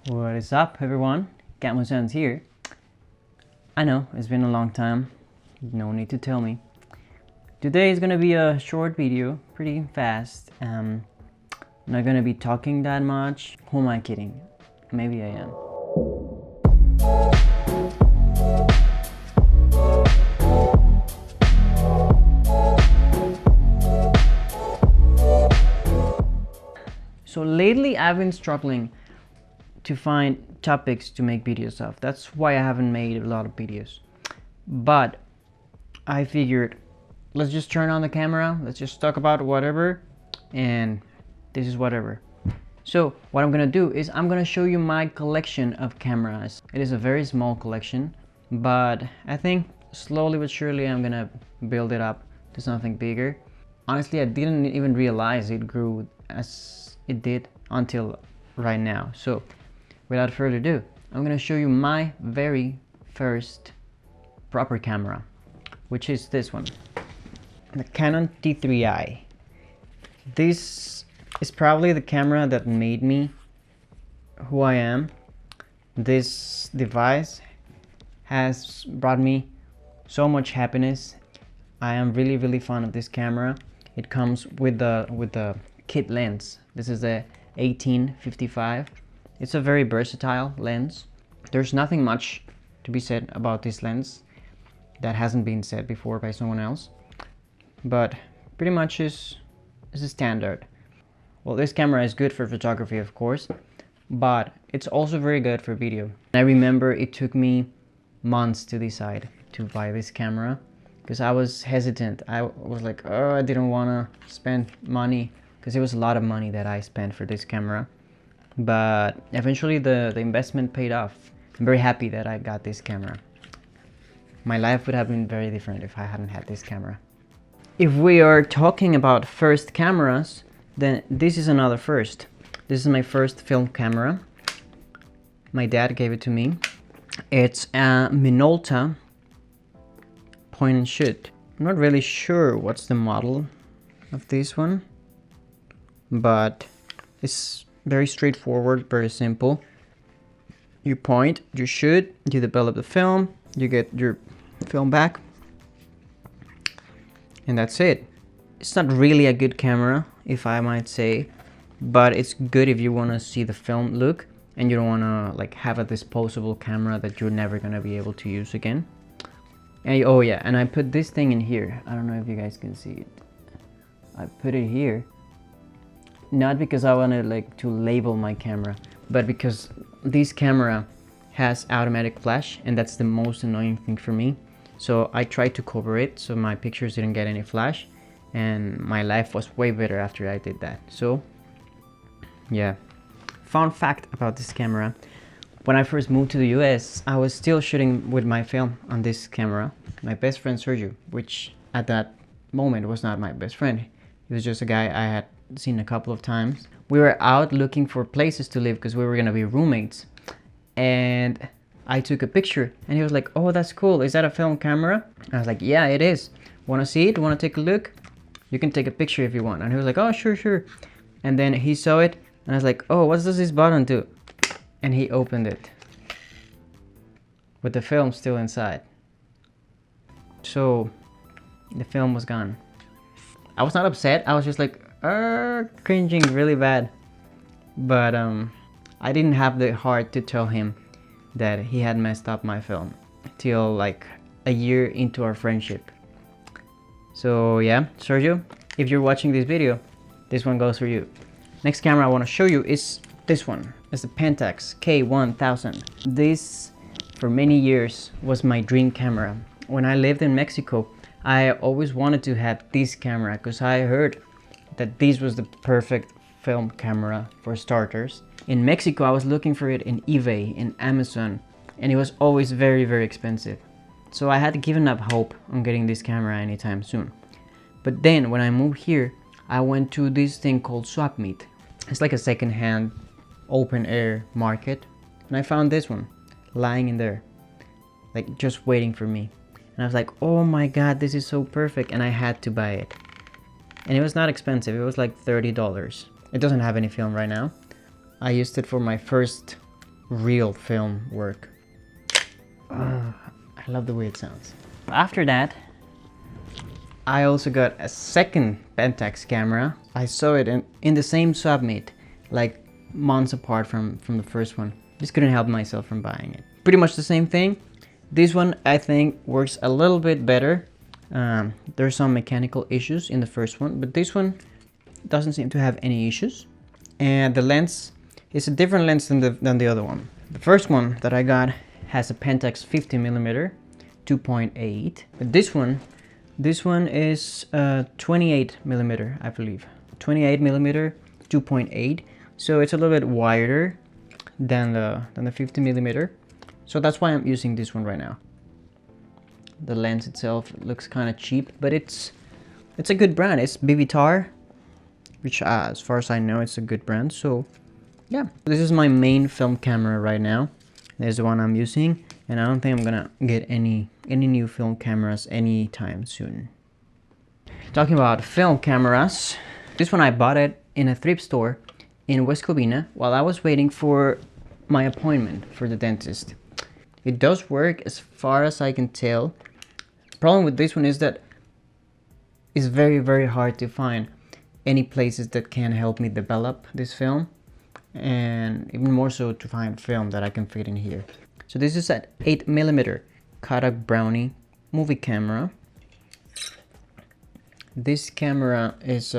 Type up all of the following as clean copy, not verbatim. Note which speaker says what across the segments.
Speaker 1: What is up, everyone? Gamusans here. I know, it's been a long time. No need to tell me. Today is gonna be a short video, pretty fast. Not gonna be talking that much. Who am I kidding? Maybe I am. So lately I've been struggling to find topics to make videos of. That's why I haven't made a lot of videos. But I figured, let's just turn on the camera, let's just talk about whatever, and this is whatever. So what I'm gonna do is I'm gonna show you my collection of cameras. It is a very small collection, but I think slowly but surely I'm gonna build it up to something bigger. Honestly, I didn't even realize it grew as it did until right now. So without further ado, I'm gonna show you my very first proper camera, which is this one, the Canon T3i. This is probably the camera that made me who I am. This device has brought me so much happiness. I am really fond of this camera. It comes with the kit lens. This is a 18-55. It's a very versatile lens. There's nothing much to be said about this lens that hasn't been said before by someone else, but pretty much is a standard. Well, this camera is good for photography, of course, but it's also very good for video. I remember it took me months to decide to buy this camera because I was hesitant. I was like, oh, I didn't want to spend money because it was a lot of money that I spent for this camera. But eventually the investment paid off. I'm very happy that I got this camera. My life would have been very different if I hadn't had this camera. If we are talking about first cameras, then this is another first. This is my first film camera. My dad gave it to me. It's a Minolta point and shoot. I'm not really sure what's the model of this one, but it's very straightforward, very simple. You point, you shoot, you develop the film, you get your film back, and that's it. It's not really a good camera, if I might say, but it's good if you want to see the film look and you don't want to like have a disposable camera that you're never going to be able to use again. And oh yeah, and I put this thing in here. I don't know if you guys can see it. I put it here not because I wanted like to label my camera, but because this camera has automatic flash, and that's the most annoying thing for me. So I tried to cover it so my pictures didn't get any flash, and my life was way better after I did that. So yeah. Fun fact about this camera: when I first moved to the US, I was still shooting with my film on this camera. My best friend Sergio, which at that moment was not my best friend, he was just a guy I had seen a couple of times. We were out looking for places to live because we were gonna be roommates, and I took a picture and he was like, oh, that's cool, is that a film camera? I was like, yeah, it is. Want to see it? Want to take a look? You can take a picture if you want. And he was like, oh, sure. And then he saw it and I was like, oh, what does this button do? And he opened it with the film still inside. So the film was gone. I was not upset, I was just like cringing really bad, but I didn't have the heart to tell him that he had messed up my film till like a year into our friendship. So yeah, Sergio, if you're watching this video, this one goes for you. Next camera I want to show you is this one. It's the Pentax K1000. This for many years was my dream camera. When I lived in Mexico, I always wanted to have this camera because I heard that this was the perfect film camera for starters. In Mexico, I was looking for it in eBay, in Amazon, and it was always very expensive. So I had given up hope on getting this camera anytime soon. But then when I moved here, I went to this thing called Swapmeet. It's like a second-hand open air market, and I found this one lying in there, like just waiting for me. And I was like, oh my god, this is so perfect, and I had to buy it. And it was not expensive, it was like $30. It doesn't have any film right now. I used it for my first real film work. I love the way it sounds. After that, I also got a second Pentax camera. I saw it in the same submit, like months apart from the first one. Just couldn't help myself from buying it. Pretty much the same thing. This one I think works a little bit better. There's some mechanical issues in the first one, but this one doesn't seem to have any issues. And the lens is a different lens than the other one. The first one that I got has a Pentax 50mm 2.8, but this one is 28mm, I believe. 28mm 2.8, so it's a little bit wider than the 50mm. So that's why I'm using this one right now. The lens itself looks kind of cheap, but it's a good brand. It's Bivitar, which as far as I know, it's a good brand. So yeah, this is my main film camera right now. There's the one I'm using, and I don't think I'm gonna get any new film cameras anytime soon. Talking about film cameras, this one I bought it in a thrift store in West Covina while I was waiting for my appointment for the dentist. It does work as far as I can tell. The problem with this one is that it's very hard to find any places that can help me develop this film, and even more so to find film that I can fit in here. So this is an 8mm Kodak Brownie movie camera. This camera is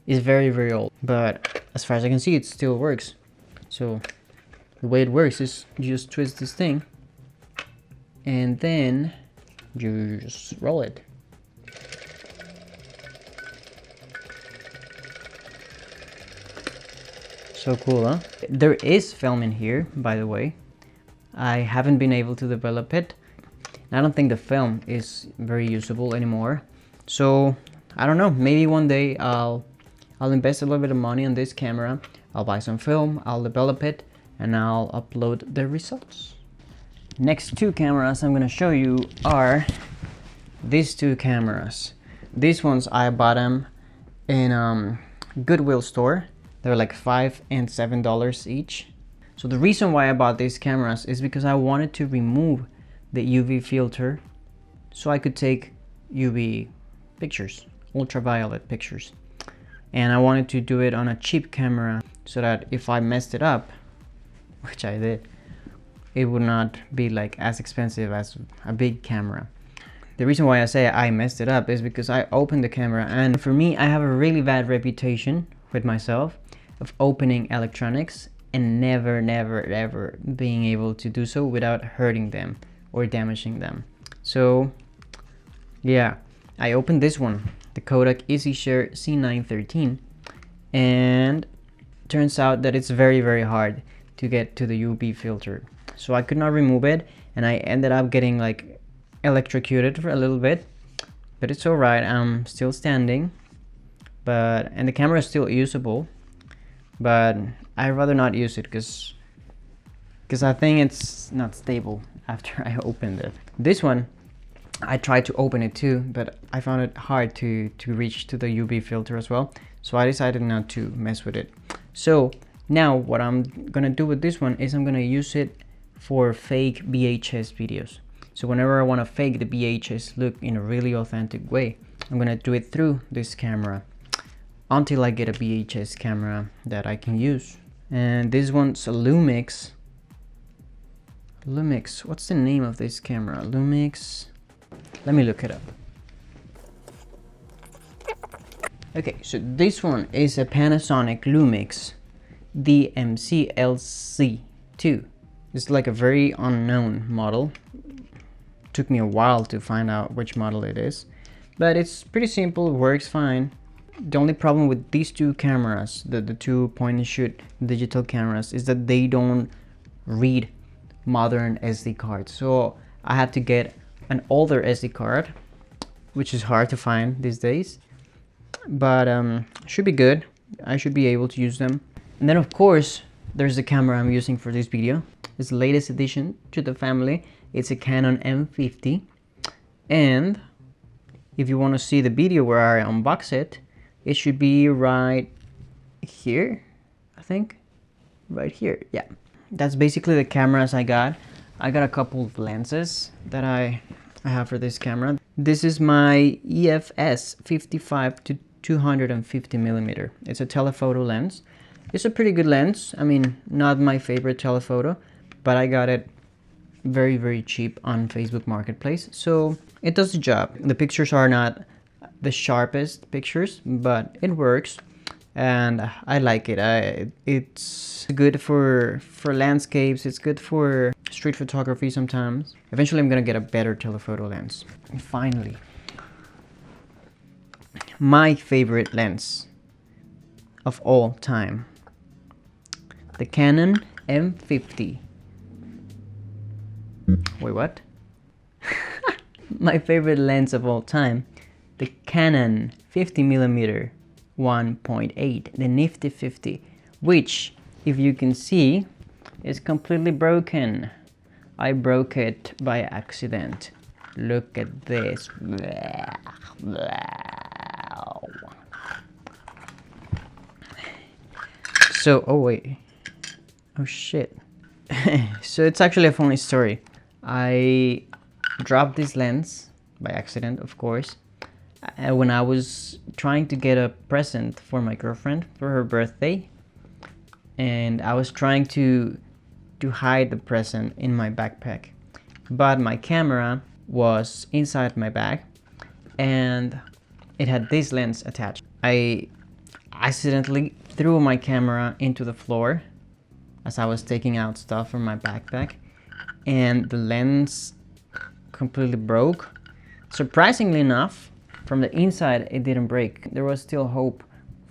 Speaker 1: very old, but as far as I can see, it still works. So the way it works is you just twist this thing and then you just roll it. So cool, huh? There is film in here, by the way. I haven't been able to develop it. I don't think the film is very usable anymore. So I don't know, maybe one day I'll invest a little bit of money on this camera. I'll buy some film, I'll develop it, and I'll upload the results. Next two cameras I'm gonna show you are these two cameras. These ones I bought them in Goodwill store. They're like $5 and $7 each. So the reason why I bought these cameras is because I wanted to remove the UV filter so I could take UV pictures, ultraviolet pictures. And I wanted to do it on a cheap camera so that if I messed it up, which I did, it would not be like as expensive as a big camera. The reason why I say I messed it up is because I opened the camera, and for me, I have a really bad reputation with myself of opening electronics and never ever being able to do so without hurting them or damaging them. So yeah, I opened this one, the Kodak EasyShare C913, and turns out that it's very hard to get to the UV filter. So I could not remove it, and I ended up getting like electrocuted for a little bit, but it's all right. I'm still standing, and the camera is still usable, but I'd rather not use it because I think it's not stable after I opened it. This one, I tried to open it too, but I found it hard to reach to the UV filter as well, so I decided not to mess with it. So now what I'm gonna do with this one is I'm gonna use it for fake VHS videos. So whenever I want to fake the VHS look in a really authentic way, I'm gonna do it through this camera until I get a VHS camera that I can use. And this one's a Lumix. What's the name of this camera? Lumix. Let me look it up. Okay, so this one is a Panasonic Lumix DMC-LC2. It's like a very unknown model. Took me a while to find out which model it is, but it's pretty simple, it works fine. The only problem with these two cameras, the two point and shoot digital cameras, is that they don't read modern SD cards. So I had to get an older SD card, which is hard to find these days, but should be good. I should be able to use them. And then of course there's the camera I'm using for this video. It's the latest addition to the family. It's a Canon M50, and if you want to see the video where I unbox it, it should be right here, I think. Right here, yeah. that's basically the cameras I got. I got a couple of lenses that I have for this camera. This is my EFS 55 to 250 millimeter. It's a telephoto lens. It's a pretty good lens. I mean, not my favorite telephoto, but I got it very, very cheap on Facebook Marketplace. So it does the job. The pictures are not the sharpest pictures, but it works. And I like it. It's good for landscapes. It's good for street photography sometimes. Eventually I'm gonna get a better telephoto lens. And finally, my favorite lens of all time, the Canon M50. Wait, what? My favorite lens of all time, the Canon 50mm 1.8, the Nifty 50, which, if you can see, is completely broken. I broke it by accident. Look at this. So, oh wait. Oh shit. So it's actually a funny story. I dropped this lens by accident, of course, when I was trying to get a present for my girlfriend for her birthday, and I was trying to hide the present in my backpack, but my camera was inside my bag and it had this lens attached. I accidentally threw my camera into the floor as I was taking out stuff from my backpack, and the lens completely broke. Surprisingly enough, from the inside it didn't break. There was still hope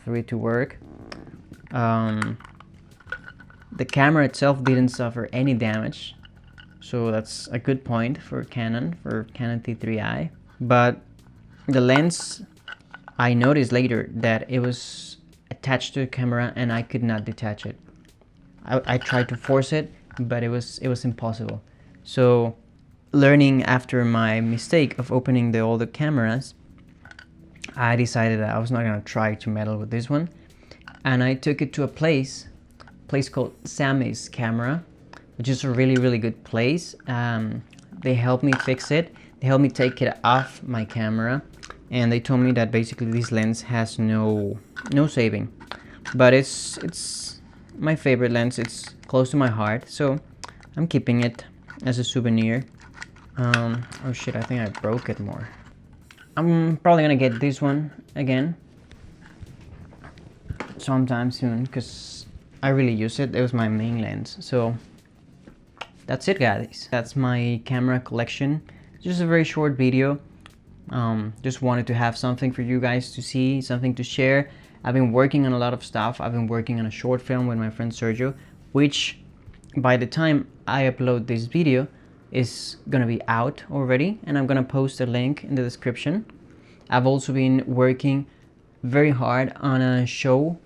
Speaker 1: for it to work. The camera itself didn't suffer any damage, so that's a good point for Canon T3i. But the lens, I noticed later that it was attached to the camera and I could not detach it. I tried to force it, but it was impossible. So, learning after my mistake of opening the older cameras, I decided that I was not gonna try to meddle with this one, and I took it to a place called Sammy's Camera, which is a really, really good place. They helped me fix it. They helped me take it off my camera, and they told me that basically this lens has no saving, but it's my favorite lens. It's close to my heart, so I'm keeping it as a souvenir. Oh shit, I think I broke it more. I'm probably gonna get this one again sometime soon, because I really use it. It was my main lens. So that's it, guys. That's my camera collection. Just a very short video. Just wanted to have something for you guys to see, something to share. I've been working on a lot of stuff. I've been working on a short film with my friend Sergio, which by the time I upload this video is gonna be out already, and I'm gonna post a link in the description. I've also been working very hard on a show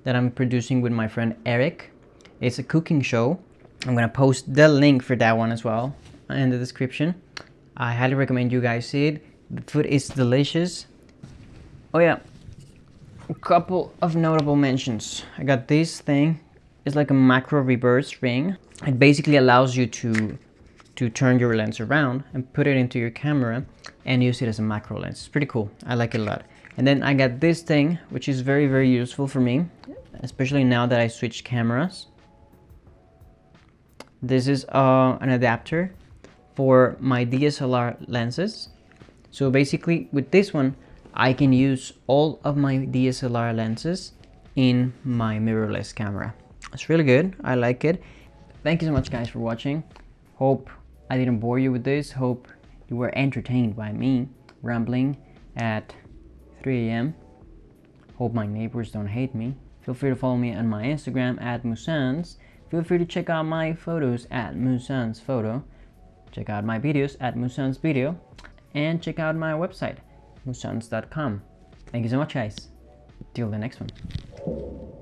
Speaker 1: that I'm producing with my friend Eric. It's a cooking show. I'm gonna post the link for that one as well in the description. I highly recommend you guys see it. The food is delicious. Oh yeah, a couple of notable mentions. I got this thing. It's like a macro reverse ring. It basically allows you to turn your lens around and put it into your camera and use it as a macro lens. It's pretty cool. I like it a lot. And then I got this thing, which is very, very useful for me, especially now that I switched cameras. This is an adapter for my DSLR lenses. So basically with this one, I can use all of my DSLR lenses in my mirrorless camera. It's really good. I like it. Thank you so much, guys, for watching. Hope I didn't bore you with this. Hope you were entertained by me rambling at 3 a.m. Hope my neighbors don't hate me. Feel free to follow me on my Instagram at Musans. Feel free to check out my photos at Musans Photo. Check out my videos at Musans Video. And check out my website, musans.com. Thank you so much, guys. Till the next one.